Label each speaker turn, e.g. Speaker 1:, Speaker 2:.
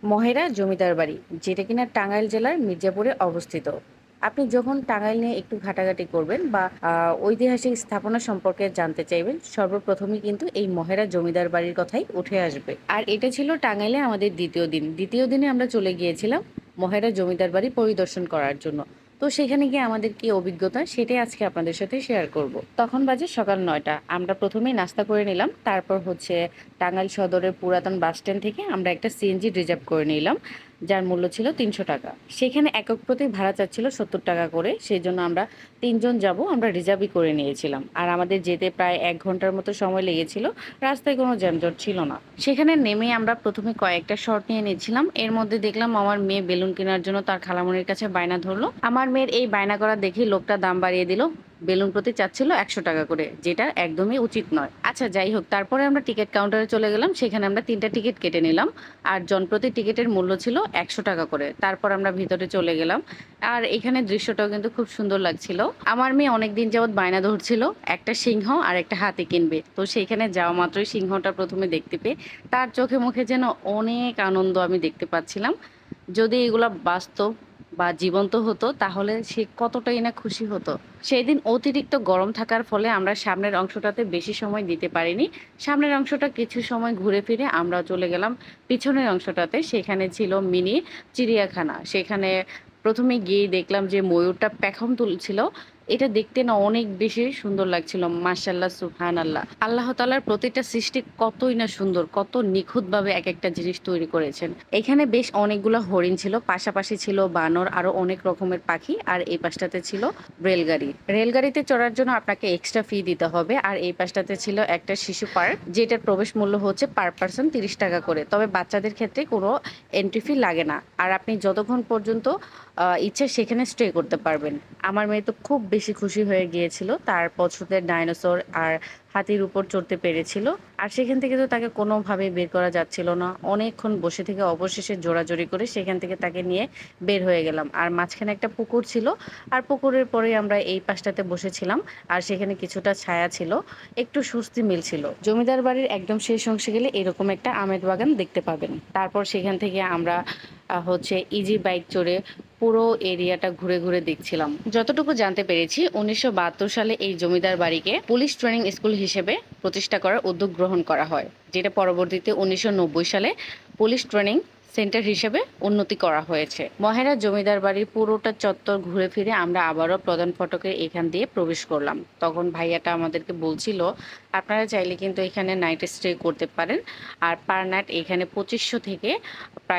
Speaker 1: মহেরা জমিদার বাড়ি, যেটা কিনা টাঙ্গাইল জেলার মির্জাপুরে অবস্থিত। আপনি যখন টাঙ্গাইল নিয়ে একটু ঘাটাঘাটি করবেন বা ঐতিহাসিক স্থাপনা সম্পর্কে জানতে চাইবেন, সর্বপ্রথমে কিন্তু এই মহেরা জমিদার বাড়ির কথাই উঠে আসবে। আর এটা ছিল টাঙ্গাইলে আমাদের দ্বিতীয় দিন। দ্বিতীয় দিনে আমরা চলে গিয়েছিলাম মহেরা জমিদার বাড়ি পরিদর্শন করার জন্য। তো সেখানে গিয়ে আমাদের কি অভিজ্ঞতা সেটাই আজকে আপনাদের সাথে শেয়ার করব। তখন বাজে সকাল ৯টা। আমরা প্রথমেই নাস্তা করে নিলাম, তারপর হচ্ছে টাঙ্গাইল সদরের পুরাতন বাস স্ট্যান্ড থেকে আমরা একটা সিএনজি রিজার্ভ করে নিলাম, যার মূল্য ছিল ৩০০ টাকা। সেখানে একক প্রতি ভাড়া চাচ্ছিল ৭০ টাকা করে, সেই জন্য আমরা তিনজন যাব, আমরা রিজার্ভই করে নিয়েছিলাম। আর আমাদের যেতে প্রায় ১ ঘন্টার মতো সময় লেগেছিল, রাস্তায় কোনো যানজট ছিল না। সেখানে নেমে আমরা প্রথমে কয়েকটা শর্ট নিয়ে নিয়েছিলাম। এর মধ্যে দেখলাম আমার মেয়ে বেলুন কেনার জন্য তার খালামণির কাছে বায়না ধরলো। আমার মেয়ের এই বায়না করা দেখে লোকটা দাম বাড়িয়ে দিল। বেলুন প্রতি চাচ্ছিল ১০০ টাকা করে, যেটা একদমই উচিত নয়। আচ্ছা যাই হোক, তারপরে আমরা টিকিট কাউন্টারে চলে গেলাম। সেখানে আমরা ৩টা টিকিট কেটে নিলাম, আর জনপ্রতি টিকিটের মূল্য ছিল ১০০ টাকা করে। তারপর আমরা ভিতরে চলে গেলাম। আর এখানে দৃশ্যটাও কিন্তু খুব সুন্দর লাগছিল। আমার মেয়ে অনেকদিন যাবৎ বায়না ধরছিল একটা সিংহ আর একটা হাতি কিনবে। তো সেইখানে যাওয়া মাত্রই সিংহটা প্রথমে দেখতে পেয়ে তার চোখে মুখে যেন অনেক আনন্দ আমি দেখতে পাচ্ছিলাম। যদি এগুলা বাস্তব বা জীবন্ত হতো তাহলে সে কতটাই না খুশি হতো। সেই দিন অতিরিক্ত গরম থাকার ফলে আমরা সামনের অংশটাতে বেশি সময় দিতে পারিনি। সামনের অংশটা কিছু সময় ঘুরে ফিরে আমরা চলে গেলাম পিছনের অংশটাতে। সেখানে ছিল মিনি চিড়িয়াখানা। সেখানে প্রথমে গিয়ে দেখলাম যে ময়ূরটা পেখম তুলছিল। এটা দেখতে না অনেক বেশি সুন্দর লাগছিল। মাশাআল্লাহ, সুবহানাল্লাহ। আল্লাহ তাআলার প্রতিটা সৃষ্টি কতই না সুন্দর, কত নিখুঁতভাবে এক একটা জিনিস তৈরি করেছেন। এখানে বেশ অনেকগুলো হরিণ ছিল, পাশাপাশি ছিল বানর, আরো অনেক রকমের পাখি। আর এই পাশটাতে ছিল রেলগাড়ি। রেলগাড়িতে চড়ার জন্য আপনাকে এক্সট্রা ফি দিতে হবে। আর এই পাশটাতে ছিল একটা শিশু পার্ক, যেটার প্রবেশ মূল্য হচ্ছে পার পার্সন ৩০ টাকা করে। তবে বাচ্চাদের ক্ষেত্রে কোনো এন্ট্রি ফি লাগে না। আর আপনি যতক্ষণ পর্যন্ত ইচ্ছে সেখানে স্টে করতে পারবেন। আমার মেয়ে তো খুব বেশি খুশি হয়ে গিয়েছিল, তার পছন্দের ডাইনোসর আর হাতির উপর চড়তে পেরেছিল। আর সেখান থেকে তো তাকে কোনোভাবেই বের করা যাচ্ছিল না। অনেকক্ষণ বসে থেকে অবশেষে জোরাজোরি করে সেখান থেকে তাকে নিয়ে বের হয়ে গেলাম। আর মাঝখানে একটা পুকুর ছিল, আর পুকুরের পরে আমরা এই পাশটাতে বসেছিলাম। আর সেখানে কিছুটা ছায়া ছিল, একটু স্বস্তি মিলছিল। জমিদার বাড়ির একদম শেষ অংশে গেলে এরকম একটা আমের বাগান দেখতে পাবেন। তারপর সেখান থেকে আমরা হচ্ছে ইজি বাইক চড়ে পুরো এরিয়াটা ঘুরে ঘুরে দেখছিলাম। যতটুকু জানতে পেরেছি, ১৯৭২ সালে এই জমিদার বাড়িকে পুলিশ ট্রেনিং স্কুল হিসেবে প্রতিষ্ঠা করার উদ্যোগ গ্রহণ করা হয়, যেটা পরবর্তীতে ১৯৯০ সালে পুলিশ ট্রেনিং সেন্টার হিসেবে উন্নতি করা হয়েছে। মহেরা জমিদার বাড়ির পুরোটা চত্বর ঘুরে ফিরে আমরা আবারও প্রধান ফটকের এখান দিয়ে প্রবেশ করলাম। তখন ভাইয়াটা আমাদেরকে বলছিল আপনারা চাইলে কিন্তু এখানে নাইট স্টে করতে পারেন। আর পার নাইট এখানে ২৫০০ থেকে প্রায়